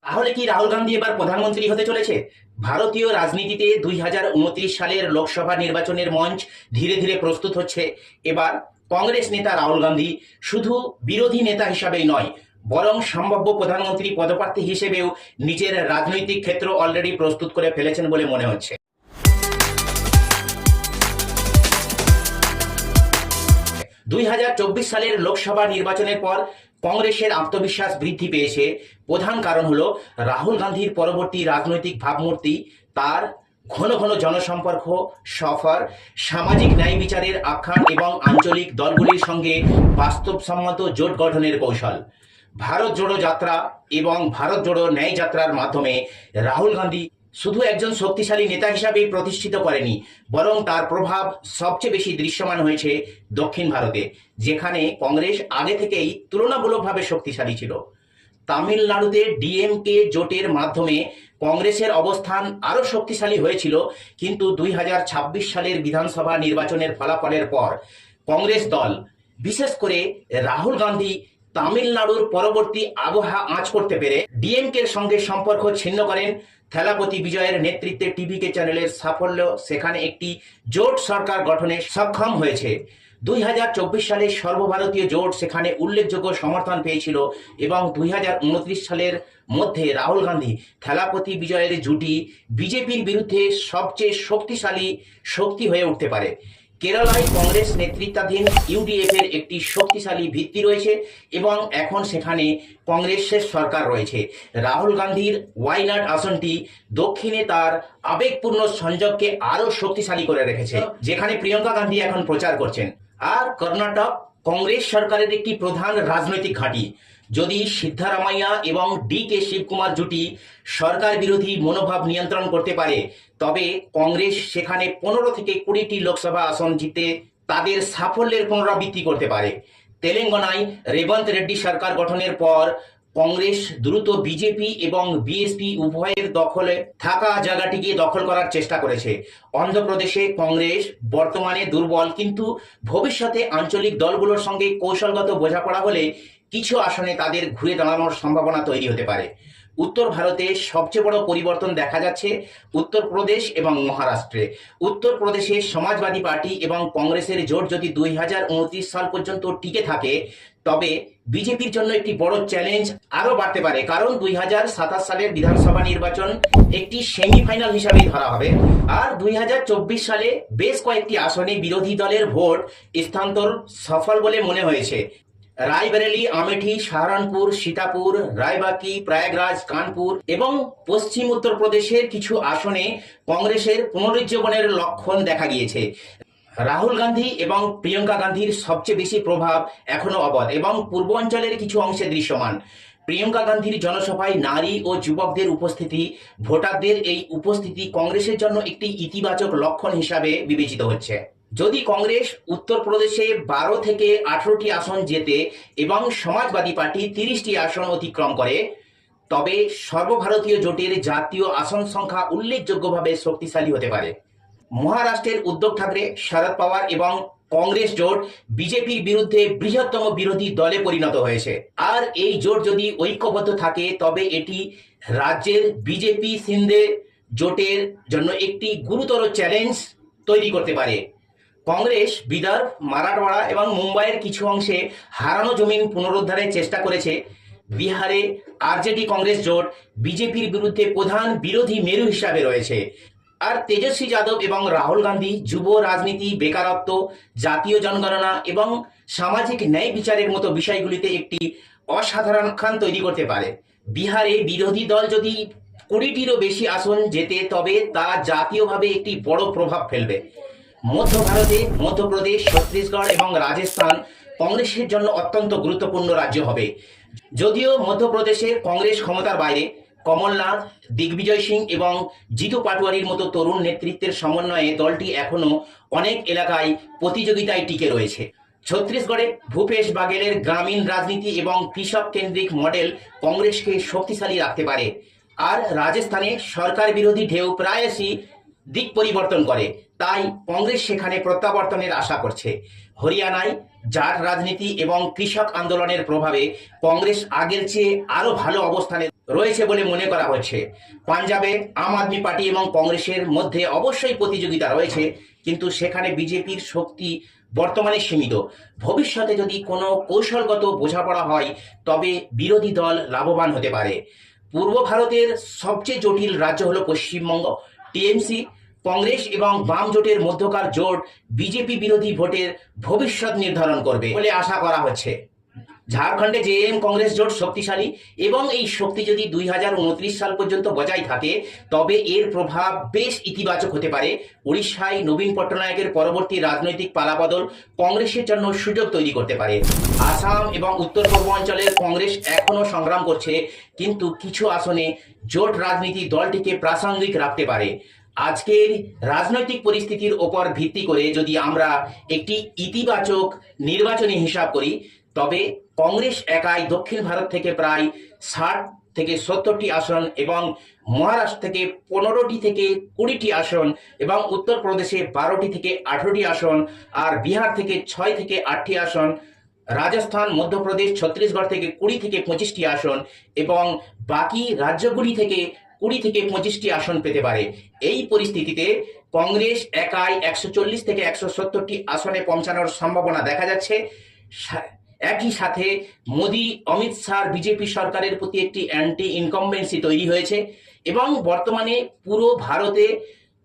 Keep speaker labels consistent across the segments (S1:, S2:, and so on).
S1: তাহলে কি রাহুল গান্ধী এবার প্রধানমন্ত্রী হতে চলেছে? ভারতীয় রাজনীতিতে 2029 সালের লোকসভা নির্বাচনের মঞ্চ ধীরে ধীরে প্রস্তুত হচ্ছে। এবার কংগ্রেস নেতা রাহুল গান্ধী শুধু বিরোধী নেতা হিসাবেই নয়, বরং সম্ভাব্য প্রধানমন্ত্রী পদপ্রার্থী হিসেবেও নিজের রাজনৈতিক ক্ষেত্র অলরেডি প্রস্তুত করে ফেলেছেন বলে মনে হচ্ছে। 2024 সালের লোকসভা নির্বাচনের পর কংগ্রেসের আত্মবিশ্বাস বৃদ্ধি পেয়েছে। প্রধান কারণ হলো রাহুল গান্ধীর পরবর্তী রাজনৈতিক ভাবমূর্তি, তার ঘন ঘন জনসম্পর্ক সফর, সামাজিক ন্যায় বিচারের আখ্যান এবং আঞ্চলিক দলগুলির সঙ্গে বাস্তবসম্মত জোট গঠনের কৌশল। ভারত জোড়ো যাত্রা এবং ভারত জোড়ো ন্যায় যাত্রার মাধ্যমে রাহুল গান্ধী শুধু একজন শক্তিশালী নেতা হিসাবেই প্রতিষ্ঠিত করেনি, বরং তার প্রভাব সবচেয়ে বেশি দৃশ্যমান হয়েছে দক্ষিণ ভারতে, যেখানে কংগ্রেস আগে থেকেই তুলনামূলকভাবে শক্তিশালী ছিল। তামিলনাড়ুতে ডিএমকে জোটের মাধ্যমে কংগ্রেসের অবস্থান আরও শক্তিশালী হয়েছিল, কিন্তু 2026 সালের বিধানসভা নির্বাচনের ফলাফলের পর কংগ্রেস দল, বিশেষ করে রাহুল গান্ধী, তামিলনাড়ুর পরবর্তী আবহাওয়া আঁচ করতে পেরে ডিএমকের সঙ্গে সম্পর্ক ছিন্ন করেন। থেলাপতি বিজয়ের নেতৃত্বে টিভিকে চ্যানেলের সাফল্য সেখানে একটি জোট সরকার গঠনে সক্ষম হয়েছে। 2024 সালে সর্বভারতীয় জোট সেখানে উল্লেখযোগ্য সমর্থন পেয়েছিল এবং 2029 সালের মধ্যে রাহুল গান্ধী থেলাপতি বিজয়ের জুটি বিজেপির বিরুদ্ধে সবচেয়ে শক্তিশালী শক্তি হয়ে উঠতে পারে। কেরালায় কংগ্রেস নেতৃত্বাধীন ইউডিএফ এর একটি শক্তিশালী ভিত্তি রয়েছে এবং এখন সেখানে কংগ্রেসের সরকার রয়েছে। রাহুল গান্ধীর ওয়াইনাড আসনটি দক্ষিণে তার আবেগপূর্ণ সংযোগকে আরো শক্তিশালী করে রেখেছে, যেখানে প্রিয়াঙ্কা গান্ধী এখন প্রচার করছেন। আর কর্ণাটক কংগ্রেস সরকারের একটি প্রধান রাজনৈতিক ঘাঁটি। যদি সিদ্ধারামাইয়া এবং ডি.কে শিবকুমার জুটি সরকার বিরোধী মনোভাব নিয়ন্ত্রণ করতে পারে, তবে কংগ্রেস সেখানে 15 থেকে 20টি লোকসভা আসন জিতে তাদের সাফল্যের পুনরাবৃত্তি করতে পারে। তেলেঙ্গানায় রেবন্ত রেড্ডি সরকার গঠনের পর কংগ্রেস দ্রুত বিজেপি এবং বিএসপি উভয়ের দখলে থাকা জায়গাটিকে দখল করার চেষ্টা করেছে। অন্ধ্রপ্রদেশে কংগ্রেস বর্তমানে দুর্বল, কিন্তু ভবিষ্যতে আঞ্চলিক দলগুলোর সঙ্গে কৌশলগত বোঝাপড়া হলে কিছু আসনে তাদের ঘুরে দাঁড়ানোর সম্ভাবনা তৈরি হতে পারে। উত্তর ভারতে সবচেয়ে বড় পরিবর্তন দেখা যাচ্ছে উত্তরপ্রদেশ এবং মহারাষ্ট্রে। উত্তরপ্রদেশে সমাজবাদী পার্টি এবং কংগ্রেসের জোট যদি 2029 সাল পর্যন্ত টিকে থাকে, তবে বিজেপির জন্য একটি বড় চ্যালেঞ্জ আরো বাড়তে পারে, কারণ 2027 সালের বিধানসভা নির্বাচন একটি সেমিফাইনাল হিসাবে ধরা হবে। আর 2024 সালে বেশ কয়েকটি আসনে বিরোধী দলের ভোট স্থানান্তর সফল বলে মনে হয়েছে। রায়বেরেলি, আমেঠি, সাহারানপুর, সীতাপুর, রায়বাকি, প্রয়াগরাজ, কানপুর এবং পশ্চিম উত্তরপ্রদেশের কিছু আসনে কংগ্রেসের পুনরুজ্জীবনের লক্ষণ দেখা গিয়েছে। রাহুল গান্ধী এবং প্রিয়াঙ্কা গান্ধীর সবচেয়ে বেশি প্রভাব এখনো অবধ এবং পূর্বাঞ্চলের কিছু অংশে দৃশ্যমান। প্রিয়াঙ্কা গান্ধীর জনসভায় নারী ও যুবকদের উপস্থিতি, ভোটারদের এই উপস্থিতি কংগ্রেসের জন্য একটি ইতিবাচক লক্ষণ হিসাবে বিবেচিত হচ্ছে। যদি কংগ্রেস উত্তরপ্রদেশে 12 থেকে 18টি আসন জেতে এবং সমাজবাদী পার্টি 30টি আসন অতিক্রম করে, তবে সর্বভারতীয় জোটের জাতীয় আসন সংখ্যা উল্লেখযোগ্যভাবে শক্তিশালী হতে পারে। মহারাষ্ট্রের উদ্ধব ঠাকরে, শরদ পাওয়ার এবং কংগ্রেস জোট বিজেপির বিরুদ্ধে বৃহত্তম বিরোধী দলে পরিণত হয়েছে। আর এই জোট যদি ঐক্যবদ্ধ থাকে, তবে এটি রাজ্যের বিজেপি সিন্ধে জোটের জন্য একটি গুরুতর চ্যালেঞ্জ তৈরি করতে পারে। কংগ্রেস বিদর্ভ, মারাঠওয়াড়া এবং মুম্বাইয়ের কিছু অংশে হারানো জমিন পুনরুদ্ধারের চেষ্টা করেছে। বিহারে আরজেডি কংগ্রেস জোট বিজেপির বিরুদ্ধে প্রধান বিরোধী মেরু হিসাবে রয়েছে। আর তেজস্বী যাদব এবং রাহুল গান্ধী যুব রাজনীতি, বেকারত্ব, জাতীয় জনগণনা এবং সামাজিক ন্যায় বিচারের মতো বিষয়গুলিতে একটি অসাধারণ খান তৈরি করতে পারে। বিহারে বিরোধী দল যদি 20টিরও বেশি আসন জেতে, তবে তা জাতীয়ভাবে একটি বড় প্রভাব ফেলবে। মধ্য ভারতে মধ্যপ্রদেশ, ছত্তিশগড় এবং রাজস্থান কংগ্রেসের জন্য অত্যন্ত গুরুত্বপূর্ণ রাজ্য হবে। যদিও মধ্যপ্রদেশে কংগ্রেস ক্ষমতার বাইরে, কমলনাথ, দিগ্বিজয় সিং এবং জিতু পাটোয়ারির মতো তরুণ নেতৃত্বের সমন্বয়ে দলটি এখনো অনেক এলাকায় প্রতিযোগিতায় টিকে রয়েছে। ছত্তিশগড়ে ভূপেশ বাঘেলের গ্রামীণ রাজনীতি এবং কৃষক কেন্দ্রিক মডেল কংগ্রেসকে শক্তিশালী রাখতে পারে। আর রাজস্থানে সরকার বিরোধী ঢেউ প্রায়শই দিক পরিবর্তন করে, তাই কংগ্রেস সেখানে প্রত্যাবর্তনের আশা করছে। হরিয়ানায় জাট রাজনীতি এবং কৃষক আন্দোলনের প্রভাবে কংগ্রেস আগের চেয়ে আরো ভালো অবস্থানে রয়েছে বলে মনে করা হচ্ছে। পাঞ্জাবে আম আদমি পার্টি এবং কংগ্রেসের মধ্যে অবশ্যই প্রতিযোগিতা রয়েছে, কিন্তু সেখানে বিজেপির শক্তি বর্তমানে সীমিত। ভবিষ্যতে যদি কোনো কৌশলগত বোঝাপড়া হয় তবে বিরোধী দল লাভবান হতে পারে। পূর্ব ভারতের সবচেয়ে জটিল রাজ্য হলো পশ্চিমবঙ্গ। টিএমসি, কংগ্রেস এবং বাম জোটের মধ্যকার জোট বিজেপি বিরোধী ভোটের ভবিষ্যৎ নির্ধারণ করবে বলে আশা করা হচ্ছে। ঝাড়খণ্ডে জেএম কংগ্রেস জোট শক্তিশালী এবং এই শক্তি যদি 2029 সাল পর্যন্ত বজায় থাকে তবে এর প্রভাব বেশ ইতিবাচক হতে পারে। উড়িষ্যায় নবীন পট্টনায়কের পরবর্তী রাজনৈতিক পালাবদল কংগ্রেসের জন্য সুযোগ তৈরি করতে পারে। আসাম এবং উত্তর পূর্বাঞ্চলের কংগ্রেস এখনো সংগ্রাম করছে, কিন্তু কিছু আসনে জোট রাজনীতি দলটিকে প্রাসঙ্গিক রাখতে পারে। আজকের রাজনৈতিক পরিস্থিতির ওপর ভিত্তি করে যদি আমরা একটি ইতিবাচক নির্বাচনী হিসাব করি তবে কংগ্রেস একাই দক্ষিণ ভারত থেকে প্রায় 60 থেকে 70টি আসন এবং মহারাষ্ট্র থেকে 15টি থেকে 20টি আসন এবং উত্তরপ্রদেশে 12টি থেকে 18টি আসন, আর বিহার থেকে 6 থেকে 8টি আসন, রাজস্থান, মধ্যপ্রদেশ, ছত্তিশগড় থেকে 20 থেকে 25টি আসন এবং বাকি রাজ্যগুলি থেকে 20 থেকে 25টি আসন পেতে পারে। এই পরিস্থিতিতে কংগ্রেস একাই 140 থেকে 170টি আসনে পৌঁছানোর সম্ভাবনা দেখা যাচ্ছে। একই সাথে মোদি অমিত শাহ বিজেপি সরকারের প্রতি একটি অ্যান্টি ইনকম্বেন্সি তৈরি হয়েছে এবং বর্তমানে পুরো ভারতে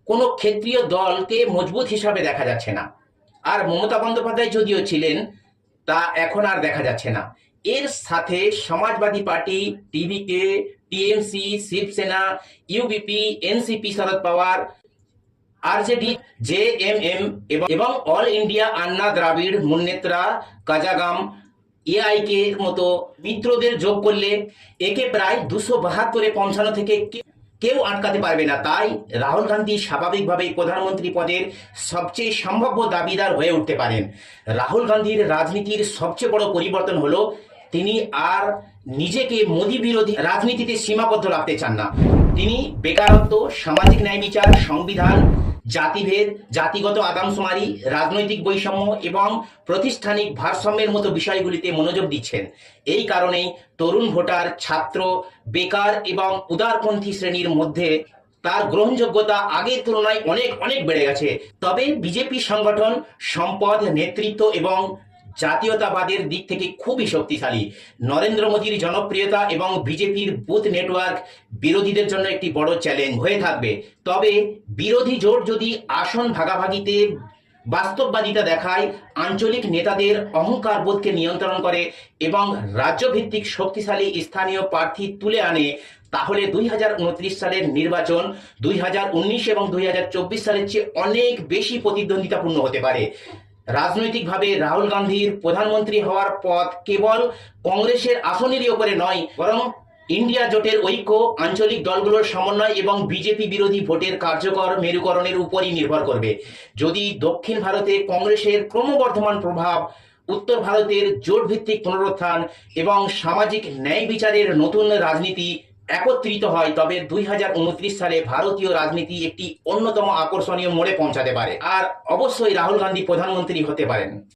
S1: কোনো ক্ষেত্রীয় দলকে মজবুত হিসাবে দেখা যাচ্ছে না। আর মমতা বন্দ্যোপাধ্যায় যদিও ছিলেন তা এখন আর দেখা যাচ্ছে না। এর সাথে Samajwadi party, TVK, TMC, Shivsena, UBP, NCP, Sharad Pawar, RJD, JMM এবং অল ইন্ডিয়া আন্না দ্রাবিড় মুন্নেত্রা কাজাগাম এআইকে এর মতো মিত্রদের যোগ করলে একে প্রায় 272-এ পৌঁছানো থেকে কেউ আটকাতে পারবে না। তাই রাহুল গান্ধী স্বাভাবিকভাবেই প্রধানমন্ত্রী পদের সবচেয়ে সম্ভাব্য দাবিদার হয়ে উঠতে পারেন। রাহুল গান্ধীর রাজনীতির সবচেয়ে বড় পরিবর্তন হলো তিনি আর নিজেকে মোদী বিরোধী রাজনীতিতে সীমাবদ্ধ রাখতে চান না। তিনি বেকারত্ব, সামাজিক ন্যায় বিচার, সংবিধান, জাতিভেদ, জাতিগত আদমশুমারি, রাজনৈতিক বৈষম্য এবং প্রাতিষ্ঠানিক ভারসাম্যের মতো বিষয়গুলিতে মনোযোগ দিচ্ছেন। এই কারণেই তরুণ ভোটার, ছাত্র, বেকার এবং উদারপন্থী শ্রেণীর মধ্যে তার গ্রহণযোগ্যতা আগের তুলনায় অনেক অনেক বেড়ে গেছে। তবে বিজেপি সংগঠন, সম্পদ, নেতৃত্ব এবং জাতীয়তাবাদের দিক থেকে খুবই শক্তিশালী। নরেন্দ্র মোদীর জনপ্রিয়তা এবং বিজেপির বুথ নেটওয়ার্ক বিরোধীদের জন্য একটি বড় চ্যালেঞ্জ হয়ে থাকবে। তবে বিরোধী জোট যদি আসন ভাগাভাগিতে বাস্তববাদিতা দেখায়, আঞ্চলিক নেতাদের অহংকার বোধকে নিয়ন্ত্রণ করে এবং রাজ্যভিত্তিক শক্তিশালী স্থানীয় প্রার্থী তুলে আনে, তাহলে 2029 সালের নির্বাচন 2019 এবং 2024 সালের চেয়ে অনেক বেশি প্রতিদ্বন্দ্বিতাপূর্ণ হতে পারে। রাজনৈতিকভাবে রাহুল গান্ধীর প্রধানমন্ত্রী হওয়ার পথ কেবল কংগ্রেসের আসনেরই ওপরে নয়, বরং ইন্ডিয়া জোটের ঐক্য, আঞ্চলিক দলগুলোর সমন্বয় এবং বিজেপি বিরোধী ভোটের কার্যকর মেরুকরণের উপরই নির্ভর করবে। যদি দক্ষিণ ভারতে কংগ্রেসের ক্রমবর্ধমান প্রভাব, উত্তর ভারতের জোট ভিত্তিক পুনরুত্থান এবং সামাজিক ন্যায় বিচারের নতুন রাজনীতি একত্রিত হয় তবে 2029 সালে ভারতীয় রাজনীতি একটি অন্যতম আকর্ষণীয় মোড়ে পৌঁছাতে পারে। আর অবশ্যই রাহুল গান্ধী প্রধানমন্ত্রী হতে পারেন।